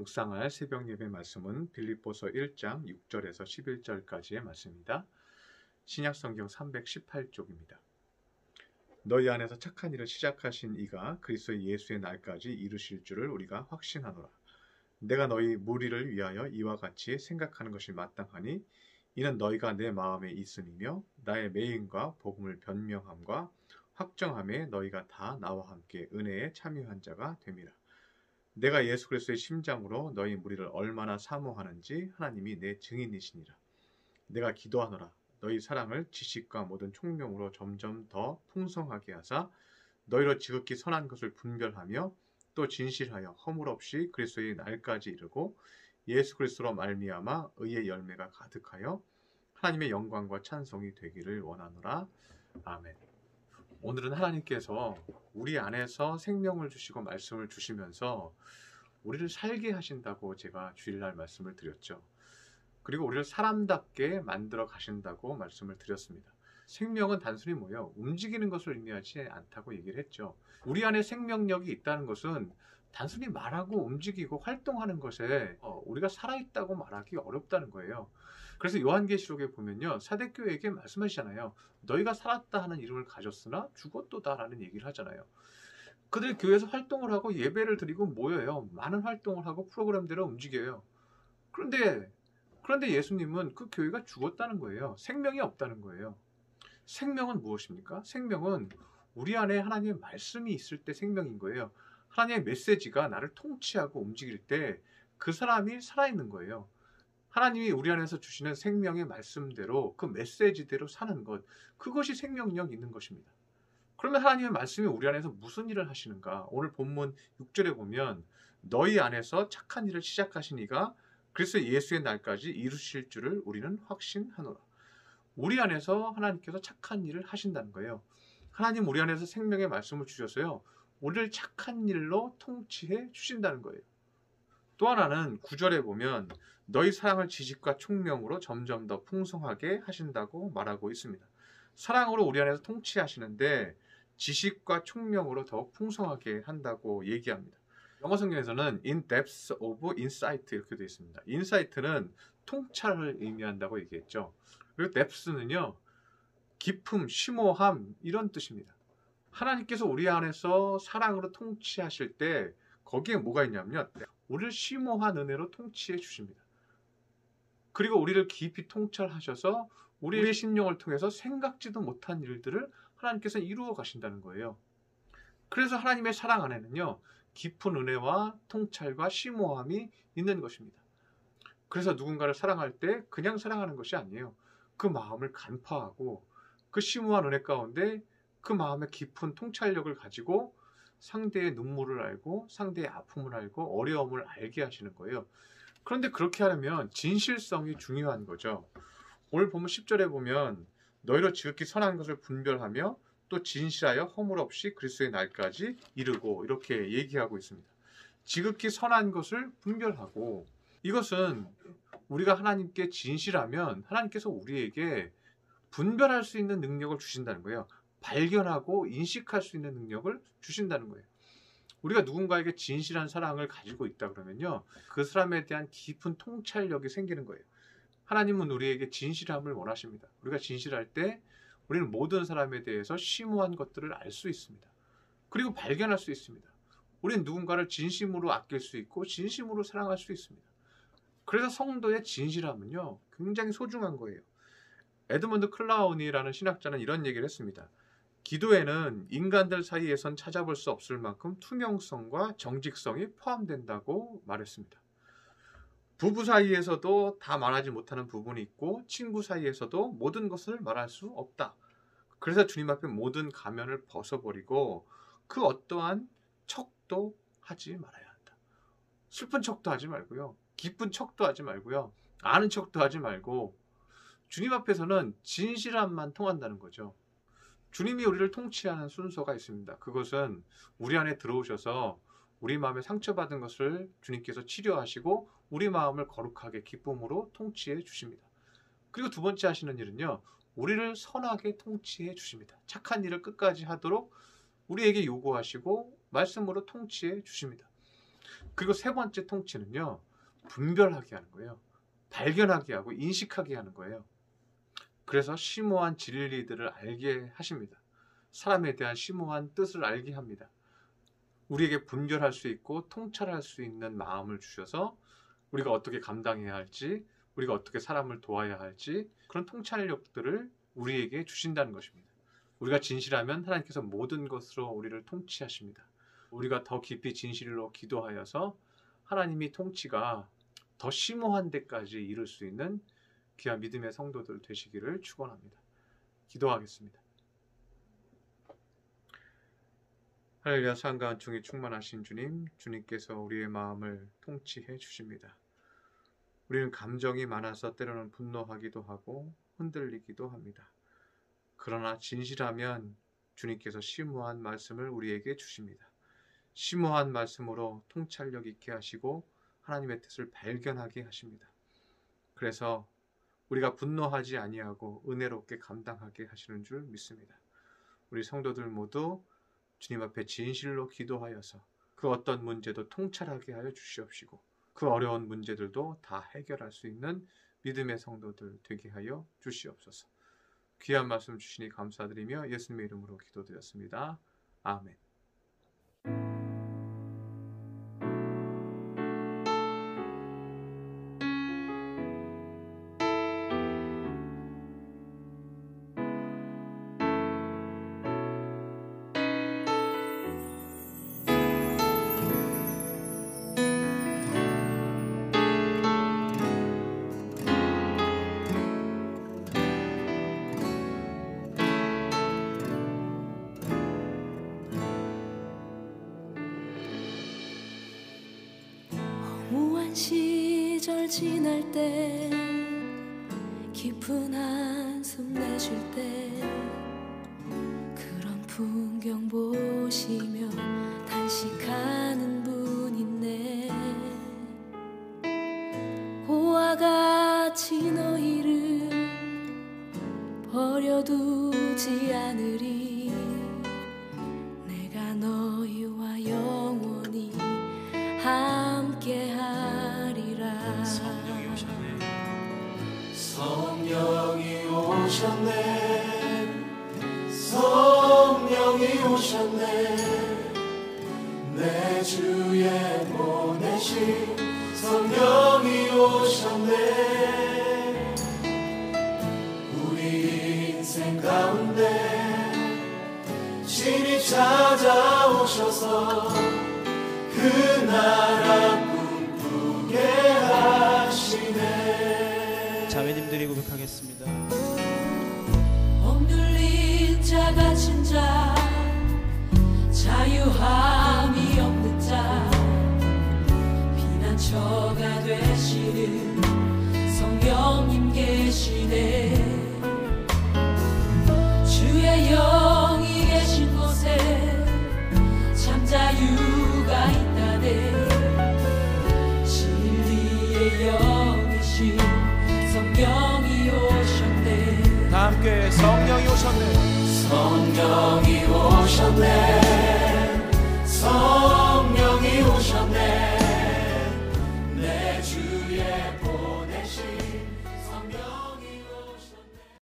묵상할 새벽 예배 말씀은 빌립보서 1장 6절에서 11절까지의 말씀입니다. 신약 성경 318쪽입니다. 너희 안에서 착한 일을 시작하신 이가 그리스도 예수의 날까지 이루실 줄을 우리가 확신하노라. 내가 너희 무리를 위하여 이와 같이 생각하는 것이 마땅하니 이는 너희가 내 마음에 있음이며 나의 매임과 복음을 변명함과 확정함에 너희가 다 나와 함께 은혜에 참여한 자가 됨이라. 내가 예수 그리스도의 심장으로 너희 무리를 얼마나 사모하는지 하나님이 내 증인이시니라. 내가 기도하노라. 너희 사랑을 지식과 모든 총명으로 점점 더 풍성하게 하사 너희로 지극히 선한 것을 분별하며 또 진실하여 허물 없이 그리스도의 날까지 이르고 예수 그리스도로 말미암아 의의 열매가 가득하여 하나님의 영광과 찬송이 되기를 원하노라. 아멘. 오늘은 하나님께서 우리 안에서 생명을 주시고 말씀을 주시면서 우리를 살게 하신다고 제가 주일날 말씀을 드렸죠. 그리고 우리를 사람답게 만들어 가신다고 말씀을 드렸습니다. 생명은 단순히 뭐예요? 움직이는 것을 의미하지 않다고 얘기를 했죠. 우리 안에 생명력이 있다는 것은 단순히 말하고 움직이고 활동하는 것에 우리가 살아있다고 말하기 어렵다는 거예요. 그래서 요한계시록에 보면요, 사대교회에게 말씀하시잖아요. 너희가 살았다 하는 이름을 가졌으나 죽었도다 라는 얘기를 하잖아요. 그들이 교회에서 활동을 하고 예배를 드리고 모여요. 많은 활동을 하고 프로그램대로 움직여요. 그런데 예수님은 그 교회가 죽었다는 거예요. 생명이 없다는 거예요. 생명은 무엇입니까? 생명은 우리 안에 하나님의 말씀이 있을 때 생명인 거예요. 하나님의 메시지가 나를 통치하고 움직일 때 그 사람이 살아있는 거예요. 하나님이 우리 안에서 주시는 생명의 말씀대로 그 메시지대로 사는 것, 그것이 생명력 있는 것입니다. 그러면 하나님의 말씀이 우리 안에서 무슨 일을 하시는가? 오늘 본문 6절에 보면 너희 안에서 착한 일을 시작하신 이가 그리스도 예수의 날까지 이루실 줄을 우리는 확신하노라. 우리 안에서 하나님께서 착한 일을 하신다는 거예요. 하나님 우리 안에서 생명의 말씀을 주셔서요, 우리를 착한 일로 통치해 주신다는 거예요. 또 하나는 9절에 보면 너희 사랑을 지식과 총명으로 점점 더 풍성하게 하신다고 말하고 있습니다. 사랑으로 우리 안에서 통치하시는데 지식과 총명으로 더욱 풍성하게 한다고 얘기합니다. 영어 성경에서는 in depth of insight 이렇게 되어 있습니다. insight는 통찰을 의미한다고 얘기했죠. 그리고 depth는요, 깊음, 심오함 이런 뜻입니다. 하나님께서 우리 안에서 사랑으로 통치하실 때 거기에 뭐가 있냐면요, 우리를 심오한 은혜로 통치해 주십니다. 그리고 우리를 깊이 통찰하셔서 우리의 심령을 통해서 생각지도 못한 일들을 하나님께서 이루어 가신다는 거예요. 그래서 하나님의 사랑 안에는요, 깊은 은혜와 통찰과 심오함이 있는 것입니다. 그래서 누군가를 사랑할 때 그냥 사랑하는 것이 아니에요. 그 마음을 간파하고 그 심오한 은혜 가운데 그 마음의 깊은 통찰력을 가지고 상대의 눈물을 알고 상대의 아픔을 알고 어려움을 알게 하시는 거예요. 그런데 그렇게 하려면 진실성이 중요한 거죠. 오늘 보면 10절에 보면 너희로 지극히 선한 것을 분별하며 또 진실하여 허물 없이 그리스도의 날까지 이르고 이렇게 얘기하고 있습니다. 지극히 선한 것을 분별하고, 이것은 우리가 하나님께 진실하면 하나님께서 우리에게 분별할 수 있는 능력을 주신다는 거예요. 발견하고 인식할 수 있는 능력을 주신다는 거예요. 우리가 누군가에게 진실한 사랑을 가지고 있다 그러면요, 그 사람에 대한 깊은 통찰력이 생기는 거예요. 하나님은 우리에게 진실함을 원하십니다. 우리가 진실할 때 우리는 모든 사람에 대해서 심오한 것들을 알 수 있습니다. 그리고 발견할 수 있습니다. 우리는 누군가를 진심으로 아낄 수 있고 진심으로 사랑할 수 있습니다. 그래서 성도의 진실함은요, 굉장히 소중한 거예요. 에드먼드 클라우니라는 신학자는 이런 얘기를 했습니다. 기도에는 인간들 사이에선 찾아볼 수 없을 만큼 투명성과 정직성이 포함된다고 말했습니다. 부부 사이에서도 다 말하지 못하는 부분이 있고 친구 사이에서도 모든 것을 말할 수 없다. 그래서 주님 앞에 모든 가면을 벗어버리고 그 어떠한 척도 하지 말아야 한다. 슬픈 척도 하지 말고요, 기쁜 척도 하지 말고요, 아는 척도 하지 말고 주님 앞에서는 진실함만 통한다는 거죠. 주님이 우리를 통치하는 순서가 있습니다. 그것은 우리 안에 들어오셔서 우리 마음에 상처받은 것을 주님께서 치료하시고 우리 마음을 거룩하게 기쁨으로 통치해 주십니다. 그리고 두 번째 하시는 일은요, 우리를 선하게 통치해 주십니다. 착한 일을 끝까지 하도록 우리에게 요구하시고 말씀으로 통치해 주십니다. 그리고 세 번째 통치는요, 분별하게 하는 거예요. 발견하게 하고 인식하게 하는 거예요. 그래서 심오한 진리들을 알게 하십니다. 사람에 대한 심오한 뜻을 알게 합니다. 우리에게 분별할 수 있고 통찰할 수 있는 마음을 주셔서 우리가 어떻게 감당해야 할지, 우리가 어떻게 사람을 도와야 할지 그런 통찰력들을 우리에게 주신다는 것입니다. 우리가 진실하면 하나님께서 모든 것으로 우리를 통치하십니다. 우리가 더 깊이 진실로 기도하여서 하나님이 통치가 더 심오한 데까지 이룰 수 있는 귀한 믿음의 성도들 되시기를 축원합니다. 기도하겠습니다. 할렐루야. 사랑과 은총이 충만하신 주님, 주님께서 우리의 마음을 통치해 주십니다. 우리는 감정이 많아서 때로는 분노하기도 하고 흔들리기도 합니다. 그러나 진실하면 주님께서 심오한 말씀을 우리에게 주십니다. 심오한 말씀으로 통찰력 있게 하시고 하나님의 뜻을 발견하게 하십니다. 그래서 우리가 분노하지 아니하고 은혜롭게 감당하게 하시는 줄 믿습니다. 우리 성도들 모두 주님 앞에 진실로 기도하여서 그 어떤 문제도 통찰하게 하여 주시옵시고 그 어려운 문제들도 다 해결할 수 있는 믿음의 성도들 되게 하여 주시옵소서. 귀한 말씀 주시니 감사드리며 예수님의 이름으로 기도드렸습니다. 아멘. 시절 지날 때 깊은 한숨 내쉴 때 그런 풍경 보시며 단식하는 분 있네. 고와 같이 너희를 버려두지 않으리. 내가 너희와 영원히 함께하리라. 성령이 오셨네. 성령이 오셨네. 성령이 오셨네. 내 주에 보내신 성령이 오셨네. 우리 인생 가운데 신이 찾아오셔서 그 나라 꿈꾸게 하시네. 자매님들이 고백하겠습니다. 억눌린 자 갇힌 자 자유함이 없는 자 피난처가 되시는 성령님 계시네. 주의 영이 계신 곳에 참 자유가 있다네. 진리의 영이신 성령이 오셨네. 다 함께 성령이 오셨네. 성령이 오셨네.